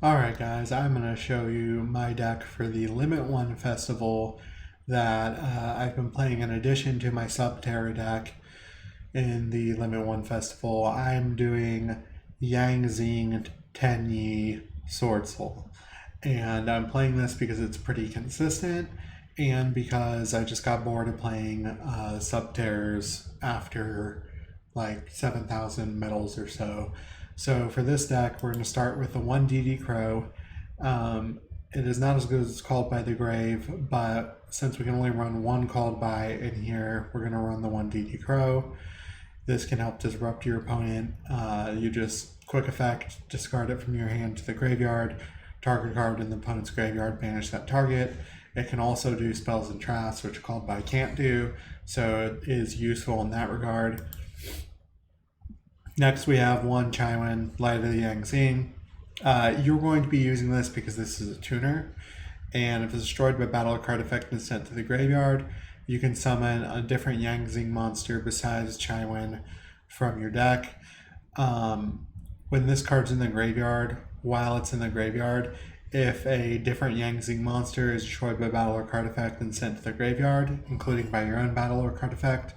Alright guys, I'm going to show you my deck for the Limit 1 Festival that I've been playing in addition to my Subterra deck in the Limit 1 Festival. I'm doing Yang Zing Tenyi Swordsoul. And I'm playing this because it's pretty consistent and because I just got bored of playing Subterras after like 7,000 medals or so. So for this deck, we're going to start with the 1 DD Crow. It is not as good as Called by the Grave, but since we can only run one Called by in here, we're going to run the 1 DD Crow. This can help disrupt your opponent. You just, quick effect, discard it from your hand to the graveyard, target card in the opponent's graveyard, banish that target. It can also do spells and traps, which Called by can't do, so it is useful in that regard. Next we have 1 Chaiwen, Light of the Yang Zing. You're going to be using this because this is a tuner, and if it's destroyed by battle, a card effect and sent to the graveyard, you can summon a different Yang Zing monster besides Chaiwen from your deck. When this card's in the graveyard, while it's in the graveyard, if a different Yang Zing monster is destroyed by battle or card effect and sent to the graveyard, including by your own battle or card effect,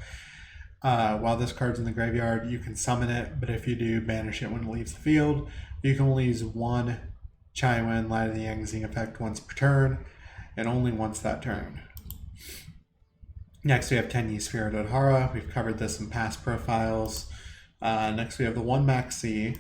while this card's in the graveyard, you can summon it, but if you do, banish it when it leaves the field. You can only use 1 Chaiwen Light of the Yang Zing effect once per turn, and only once that turn. Next we have Tenyi Spirit Odhara. We've covered this in past profiles. Next we have the 1 Maxi.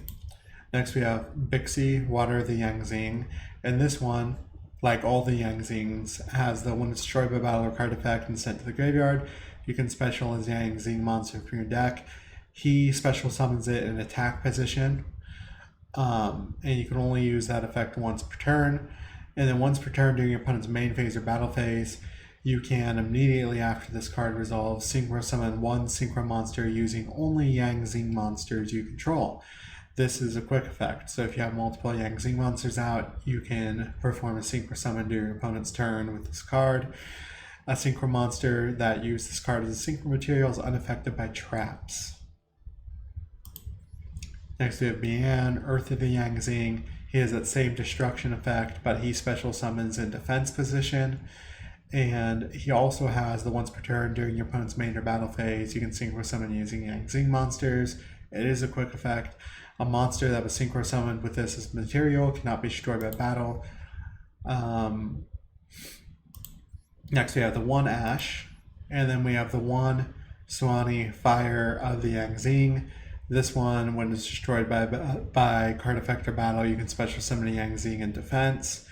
Next we have Bixi, Water of the Yang Zing. And this one, like all the Yang Zings, has the when it's destroyed by battle or card effect and sent to the graveyard, you can special as Yang Zing monster from your deck. He special summons it in attack position. And you can only use that effect once per turn. And then once per turn during your opponent's main phase or battle phase, you can immediately after this card resolves synchro summon 1 synchro monster using only Yang Zing monsters you control. This is a quick effect, so if you have multiple Yang Zing monsters out, you can perform a synchro summon during your opponent's turn with this card. A synchro monster that uses this card as a synchro material is unaffected by traps. Next we have Bian, Earth of the Yang Zing. He has that same destruction effect, but he special summons in defense position. And he also has the once per turn during your opponent's main or battle phase, you can synchro summon using Yang Zing monsters. It is a quick effect. A monster that was synchro summoned with this as material cannot be destroyed by battle. Next we have the 1 Ash, and then we have the 1 Swani, Fire of the Yang Zing. This one, when it's destroyed by card effect or battle, you can special summon a Yang Zing in defense.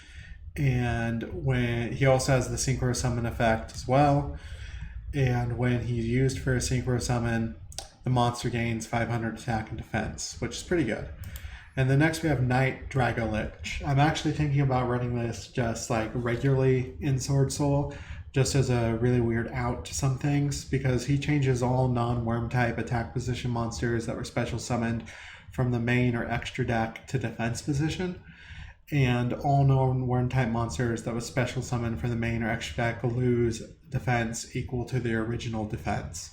And when he also has the synchro summon effect as well. And when he's used for a synchro summon, the monster gains 500 attack and defense, which is pretty good. And then next we have Night Dragolich. I'm actually thinking about running this just like regularly in Swordsoul, just as a really weird out to some things, because he changes all non-worm type attack position monsters that were special summoned from the main or extra deck to defense position. And all non-worm type monsters that was special summoned from the main or extra deck lose defense equal to their original defense.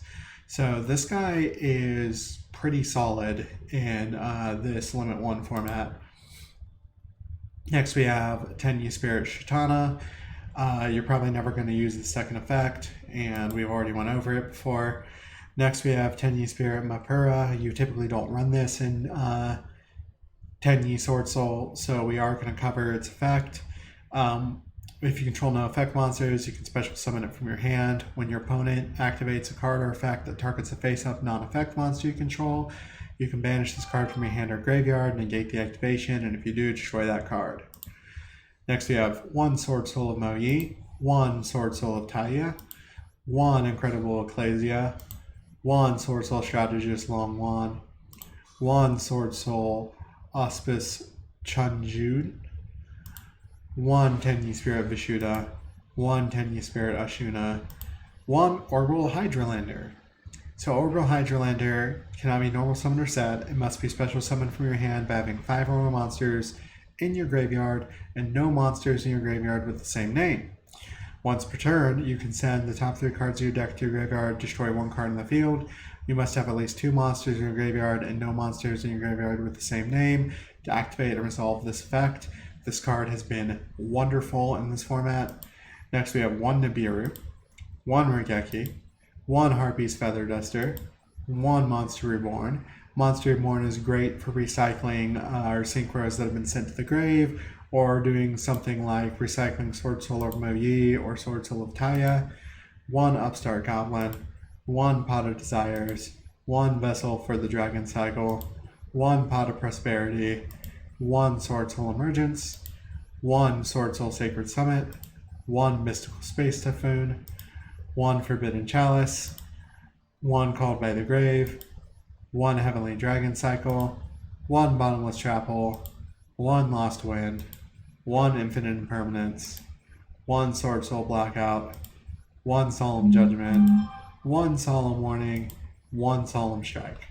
So this guy is pretty solid in this Limit 1 format. Next we have Tenyi Spirit Shitana. You're probably never going to use the second effect, and we've already went over it before. Next we have Tenyi Spirit Mapura. You typically don't run this in Tenyi Swordsoul, so we are going to cover its effect. If you control no effect monsters, you can special summon it from your hand. When your opponent activates a card or effect that targets a face-up non-effect monster you control, you can banish this card from your hand or graveyard, negate the activation, and if you do, destroy that card. Next we have 1 Swordsoul of Mo Yi, 1 Swordsoul of Taya, 1 Incredible Ecclesia, 1 Swordsoul Strategist Long Wan, 1 Swordsoul Auspice Chunjun, 1 Tenyi Spirit Vishuddha, 1 Tenyi Spirit Ashuna, 1 Orbital Hydralander. So Orbital Hydralander cannot be normal summon or set. It must be special summoned from your hand by having 5 or more monsters in your graveyard and no monsters in your graveyard with the same name. Once per turn, you can send the top 3 cards of your deck to your graveyard, destroy 1 card in the field. You must have at least 2 monsters in your graveyard and no monsters in your graveyard with the same name to activate and resolve this effect. This card has been wonderful in this format. Next we have 1 Nibiru, 1 Regeki, 1 Harpy's Feather Duster, 1 Monster Reborn. Monster Reborn is great for recycling our synchros that have been sent to the grave, or doing something like recycling Swordsoul of Moyi or Swordsoul of Taya. 1 Upstart Goblin, 1 Pot of Desires, 1 Vessel for the Dragon Cycle, 1 Pot of Prosperity, 1 Swordsoul Emergence, 1 Swordsoul Sacred Summit, 1 Mystical Space Typhoon, 1 Forbidden Chalice, 1 Called by the Grave, 1 Heavenly Dragon Cycle, 1 Bottomless Trap Hole, 1 Lost Wind, 1 Infinite Impermanence, 1 Swordsoul Blackout, 1 Solemn Judgment, 1 Solemn Warning, 1 Solemn Strike.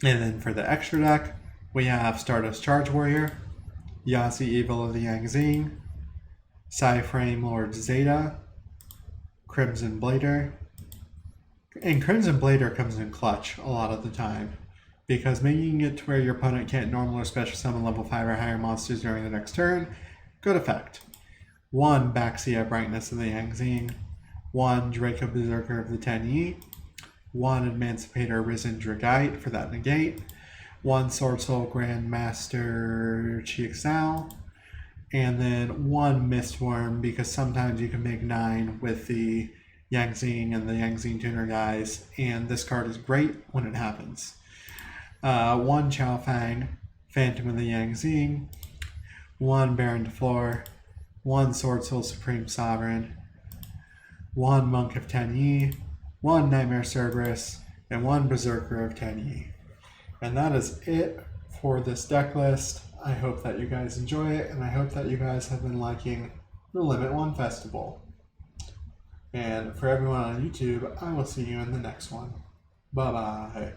And then for the extra deck, we have Stardust Charge Warrior, Yasi Evil of the Yangzing, Psyframe Lord Zeta, Crimson Blader. And Crimson Blader comes in clutch a lot of the time, because making it to where your opponent can't normal or special summon level 5 or higher monsters during the next turn, good effect. 1 Baxia Brightness of the Yangzing, 1 Draco Berserker of the Tenyi, 1 Emancipator Risen Dragite for that negate, 1 Swordsoul Grandmaster Chiexao, and then 1 Mistworm, because sometimes you can make 9 with the Yangzing and the Yangzing Tuner guys, and this card is great when it happens. 1 Chao Fang, Phantom of the Yangzing, 1 Baron de Flor, 1 Swordsoul Supreme Sovereign, 1 Monk of Tenyi, 1 Nightmare Cerberus, and 1 Berserker of Tenyi. And that is it for this deck list. I hope that you guys enjoy it, and I hope that you guys have been liking the Limit 1 Festival. And for everyone on YouTube, I will see you in the next one. Bye-bye.